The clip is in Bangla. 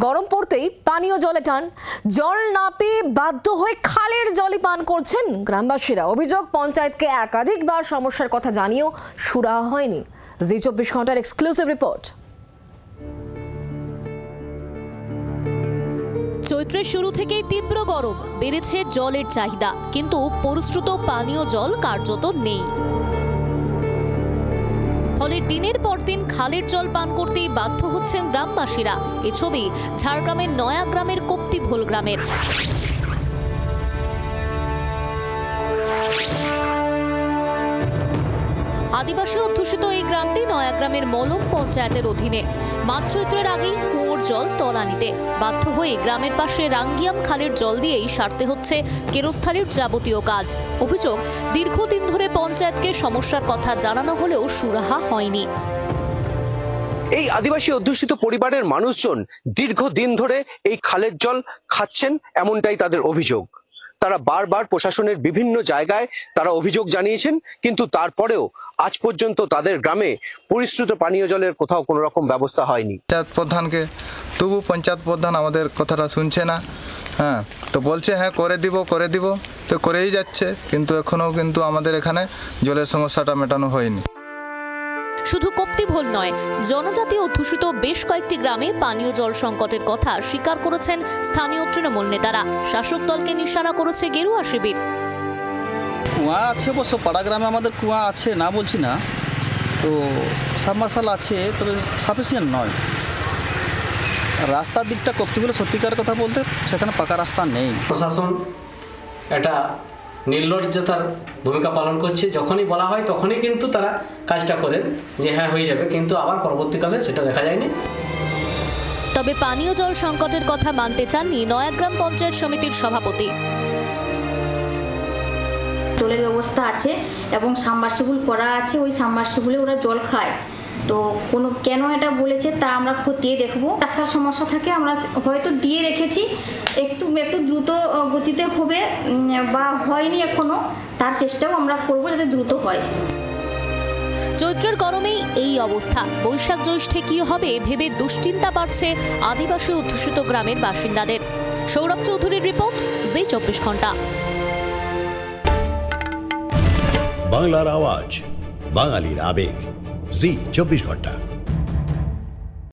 গরম পড়তেই পানীয় জলে টান, জল না পেয়ে বাধ্য হয়ে খালের জলই পান করছেন গ্রামবাসীরা। অভিযোগ, পঞ্চায়েতকে একাধিকবার সমস্যার কথা জানিয়েও সুরাহা হয়নি। জি 24 ঘন্টার এক্সক্লুসিভ রিপোর্ট। চৈত্রের শুরু থেকেই তীব্র গরম, বেড়েছে জলের চাহিদা, কিন্তু পরিশ্রুত পানীয় জল কার্যত নেই। ফলে দিনের পর দিন খালের জল পান করতেই বাধ্য হচ্ছেন গ্রামবাসীরা। এ ছবি ঝাড়গ্রামের নয়াগ্রামের কপ্তিভোল গ্রামের। আদিবাসী অধ্যুষিত এই গ্রামটি নয়াগ্রামের মলম পঞ্চায়েতের অধীনে। মাঘ চৈত্রের আগেই কুয়োর জল তলানিতে বাধ্য হয়ে গ্রামের পাশে রাঙ্গিয়াম খালের জল দিয়েই সারতে হচ্ছে কেরোস্থালির যাবতীয় কাজ। অভিযোগ, দীর্ঘদিন ধরে পঞ্চায়েতকে সমস্যার কথা জানানো হলেও সুরাহা হয়নি। এই আদিবাসী অধ্যুষিত পরিবারের মানুষজন দীর্ঘদিন ধরে এই খালের জল খাচ্ছেন, এমনটাই তাদের অভিযোগ। তারা বারবার প্রশাসনের বিভিন্ন জায়গায় তারা অভিযোগ জানিয়েছেন, কিন্তু তারপরেও আজ পর্যন্ত তাদের গ্রামে পরিশ্রুত পানীয় জলের কোথাও কোনো রকম ব্যবস্থা হয়নি। পঞ্চায়েত প্রধানকে, তবু পঞ্চায়েত প্রধান আমাদের কথাটা শুনছে না। তো বলছে হ্যাঁ করে দিব, তো করেই যাচ্ছে, কিন্তু এখনো কিন্তু আমাদের এখানে জলের সমস্যাটা মেটানো হয়নি। শুধু কপ্তিভোল নয়, জনজাতি অধ্যুষিত বেশ কয়েকটি গ্রামে পানীয় জল সংকটের কথা স্বীকার করেছেন স্থানীয় তৃণমূল নেতারা। শাসক দলকে নিশানা করেছে গেরুয়া শিবির। কুয়া আছে, অবশ্য পাড়া গ্রামে আমাদের কুয়া আছে, না বলছি না, তো সাবমার্শাল আছে, তবে সাফিসিয়েন্ট নয়। রাস্তার দিকটা কপ্তিভোলে সত্যিকার কথা বলতে সেখানে পাকা রাস্তা নেই। প্রশাসন এটা নির্লজ্জতার ভূমিকা পালন করছে। যখনই বলা হয় তখনই কিন্তু তারা কাজটা করেন যে হ্যাঁ হয়ে যাবে, কিন্তু আবার পরবর্তীকালে সেটা দেখা যায়নি। তবে পানীয় জল সংকটের কথা মানতে চাননি নয়াগ্রাম পঞ্চায়েত সমিতির সভাপতি। জলের ব্যবস্থা আছে এবং সাবমার্সিবল করা আছে, ওই সাবমার্সিবলে ওরা জল খায়। তো কেন এটা বলেছে তা আমরা খতিয়ে দেখবো। রাস্তার সমস্যা থাকে, আমরা হয়তো দিয়ে রেখেছি, একটু দ্রুত গতিতে হবে বা হয়নি এখনো, তার চেষ্টাও আমরা করবো যাতে দ্রুত হয়। চৈত্রের গরমেই এই অবস্থা। বৈশাখ জ্যৈষ্ঠে কি হবে ভেবে দুশ্চিন্তা বাড়ছে আদিবাসী অধ্যুষিত গ্রামের বাসিন্দাদের। সৌরভ চৌধুরীর রিপোর্ট, জি 24 ঘন্টা। বাংলার আওয়াজ, বাঙালির আবেগ, জি 24 ঘন্টা।